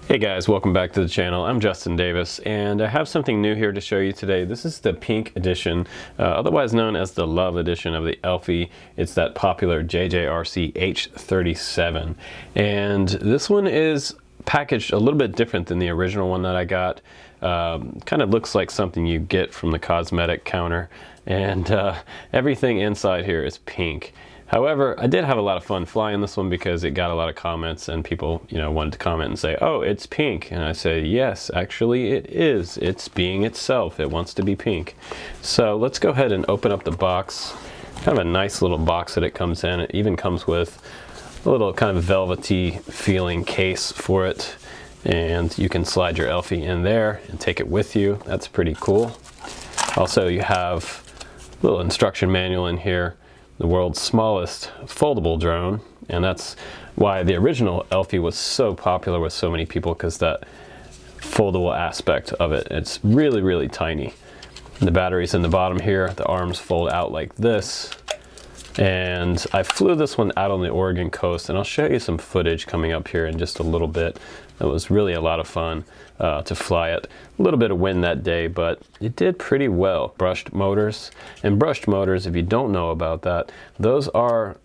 Hey guys, welcome back to the channel. I'm Justin Davis and I have something new here to show you today. This is the pink edition, otherwise known as the Love edition of the ELFIE. It's that popular JJRC H37, and this one is packaged a little bit different than the original one that I got. Kind of looks like something you get from the cosmetic counter, and everything inside here is pink. However, I did have a lot of fun flying this one because it got a lot of comments, and people, wanted to comment and say, "Oh, it's pink." And I say, "Yes, actually it is. It's being itself. It wants to be pink." So let's go ahead and open up the box. Kind of a nice little box that it comes in. It even comes with a little kind of velvety feeling case for it. And you can slide your ELFIE in there and take it with you. That's pretty cool. Also, you have a little instruction manual in here. The world's smallest foldable drone, and that's why the original ELFIE was so popular with so many people, because that foldable aspect of it. It's really, really tiny. The battery's in the bottom here. The arms fold out like this. And I flew this one out on the Oregon coast, and I'll show you some footage coming up here in just a little bit. It was really a lot of fun to fly it. A little bit of wind that day, but it did pretty well. Brushed motors, and brushed motors, if you don't know about that, those are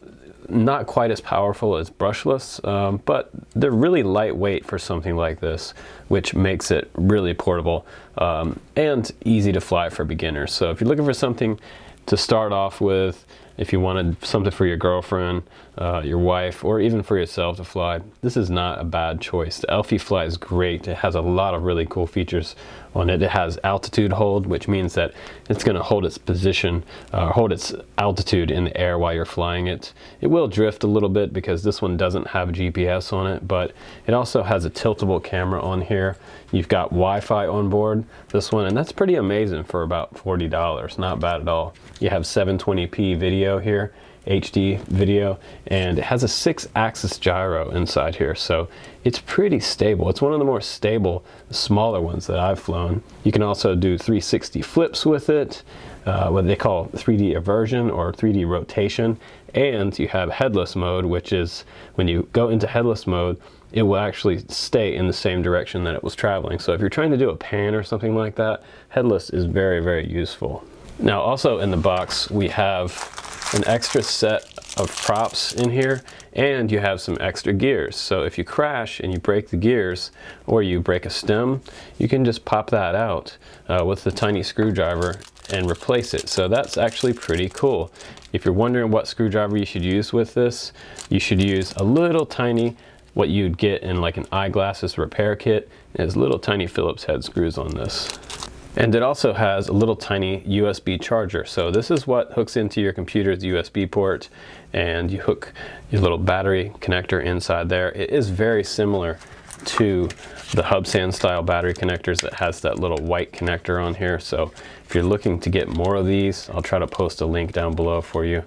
not quite as powerful as brushless, but they're really lightweight for something like this, which makes it really portable and easy to fly for beginners. So if you're looking for something to start off with, if you wanted something for your girlfriend, your wife, or even for yourself to fly, this is not a bad choice. The ELFIE flies great. It has a lot of really cool features on it. It has altitude hold, which means that it's going to hold its position, hold its altitude in the air while you're flying it. It will drift a little bit because this one doesn't have GPS on it, but it also has a tiltable camera on here. You've got Wi-Fi on board this one, and that's pretty amazing for about $40. Not bad at all. You have 720p video here, HD video, and it has a 6-axis gyro inside here, so it's pretty stable. It's one of the more stable, smaller ones that I've flown. You can also do 360 flips with it, what they call 3D aversion or 3D rotation, and you have headless mode, which is when you go into headless mode, it will actually stay in the same direction that it was traveling. So if you're trying to do a pan or something like that, headless is very, very useful. Now, also in the box, we have an extra set of props in here, and you have some extra gears. So if you crash and you break the gears, or you break a stem, you can just pop that out with the tiny screwdriver and replace it. So that's actually pretty cool. If you're wondering what screwdriver you should use with this, you should use a little tiny, what you'd get in like an eyeglasses repair kit. There's little tiny Phillips head screws on this. And it also has a little tiny USB charger. So this is what hooks into your computer's USB port, and you hook your little battery connector inside there. It is very similar to the Hubsan style battery connectors that has that little white connector on here. So if you're looking to get more of these, I'll try to post a link down below for you.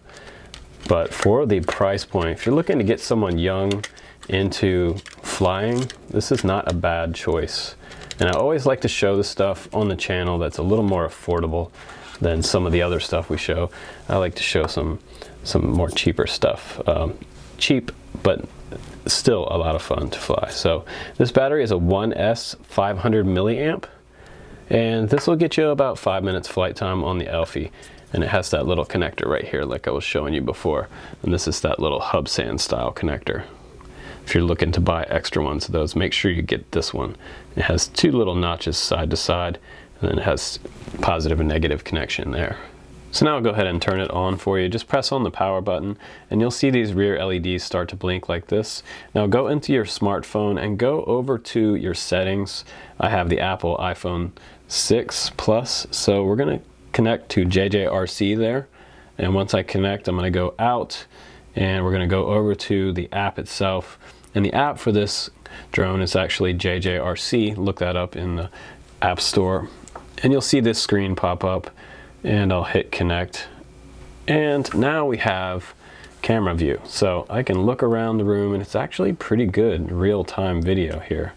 But for the price point, if you're looking to get someone young into flying, this is not a bad choice. And I always like to show the stuff on the channel that's a little more affordable than some of the other stuff we show. I like to show some more cheaper stuff. Cheap, but still a lot of fun to fly. So this battery is a 1S 500 milliamp, and this will get you about 5 minutes flight time on the ELFIE. And it has that little connector right here like I was showing you before. And this is that little Hubsan style connector. If you're looking to buy extra ones of those, make sure you get this one. It has 2 little notches side to side, and then it has positive and negative connection there. So now I'll go ahead and turn it on for you. Just press on the power button, and you'll see these rear LEDs start to blink like this. Now go into your smartphone and go over to your settings. I have the Apple iPhone 6 Plus, so we're going to connect to JJRC there. And once I connect, I'm going to go out, and we're going to go over to the app itself. And the app for this drone is actually JJRC. Look that up in the App Store. And you'll see this screen pop up, and I'll hit connect. And now we have camera view. So I can look around the room, and it's actually pretty good real-time video here.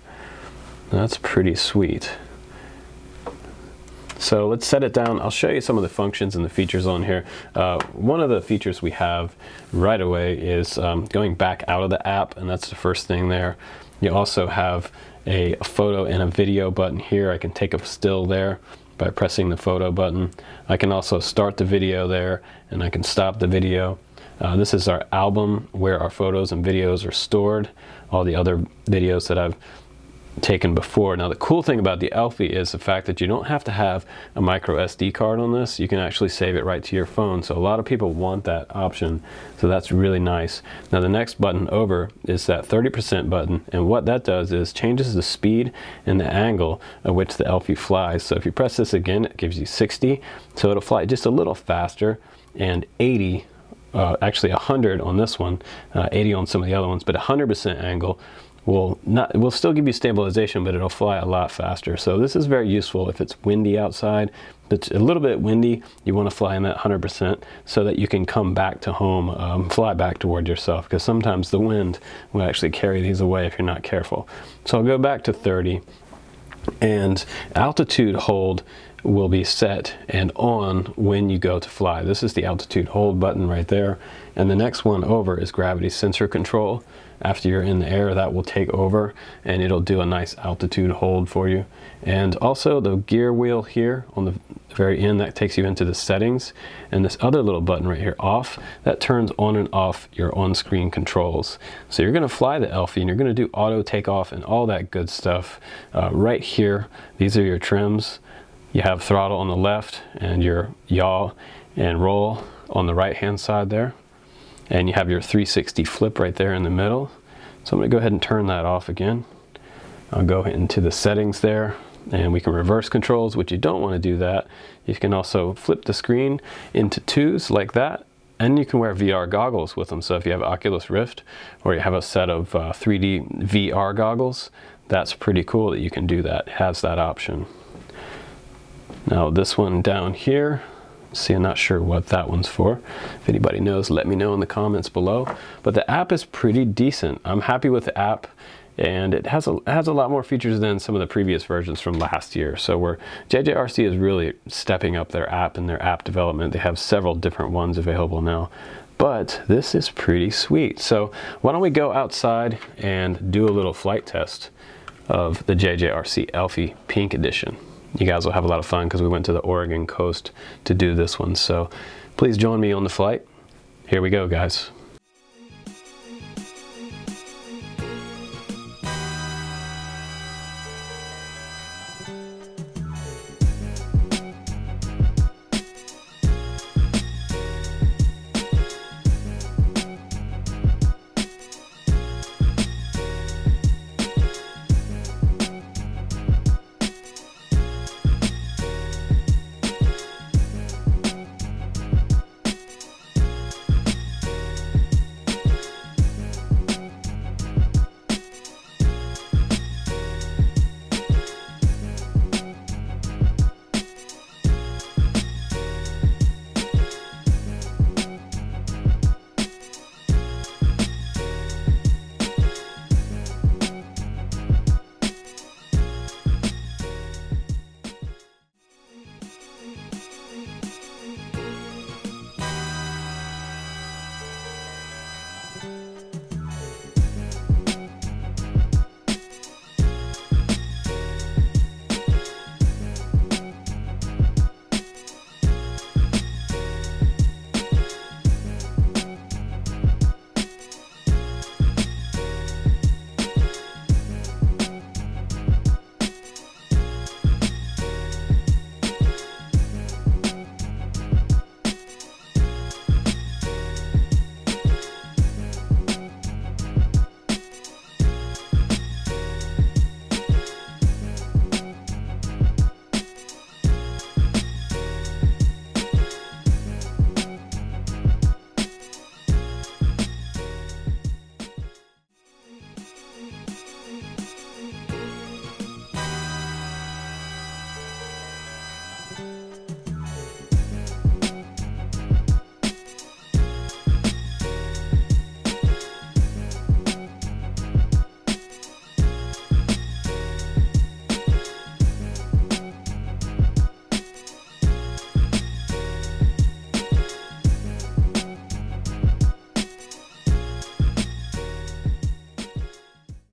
That's pretty sweet. So let's set it down. I'll show you some of the functions and the features on here. One of the features we have right away is going back out of the app, and that's the first thing there. You also have a photo and a video button here. I can take a still there by pressing the photo button. I can also start the video there, and I can stop the video. This is our album where our photos and videos are stored, all the other videos that I've taken before. Now the cool thing about the ELFIE is the fact that you don't have to have a micro SD card on this. You can actually save it right to your phone, so a lot of people want that option, so that's really nice. Now the next button over is that 30% button, and what that does is changes the speed and the angle at which the ELFIE flies. So if you press this again, it gives you 60, so it'll fly just a little faster, and 80, actually 100 on this one, 80 on some of the other ones, but 100% angle will still give you stabilization, but it'll fly a lot faster. So this is very useful if it's windy outside. If it's a little bit windy, you want to fly in that 100% so that you can come back to home, fly back toward yourself, because sometimes the wind will actually carry these away if you're not careful. So I'll go back to 30, and altitude hold will be set and on when you go to fly. This is the altitude hold button right there, and the next one over is gravity sensor control. After you're in the air, that will take over and it'll do a nice altitude hold for you. And also the gear wheel here on the very end, that takes you into the settings, and this other little button right here, off, that turns on and off your on-screen controls. So you're going to fly the ELFIE and you're going to do auto takeoff and all that good stuff. Right here, these are your trims. You have throttle on the left and your yaw and roll on the right hand side there. And you have your 360 flip right there in the middle. So I'm going to go ahead and turn that off again. I'll go into the settings there, and we can reverse controls, which you don't want to do that. You can also flip the screen into twos like that, and you can wear VR goggles with them. So if you have Oculus Rift or you have a set of 3D VR goggles, that's pretty cool that you can do that. It has that option. Now this one down here, see, I'm not sure what that one's for. If anybody knows, let me know in the comments below. But the app is pretty decent. I'm happy with the app, and it has a lot more features than some of the previous versions from last year. So JJRC is really stepping up their app and their app development. They have several different ones available now. But this is pretty sweet. So why don't we go outside and do a little flight test of the JJRC ELFIE Pink Edition. You guys will have a lot of fun because we went to the Oregon coast to do this one. So please join me on the flight. Here we go, guys.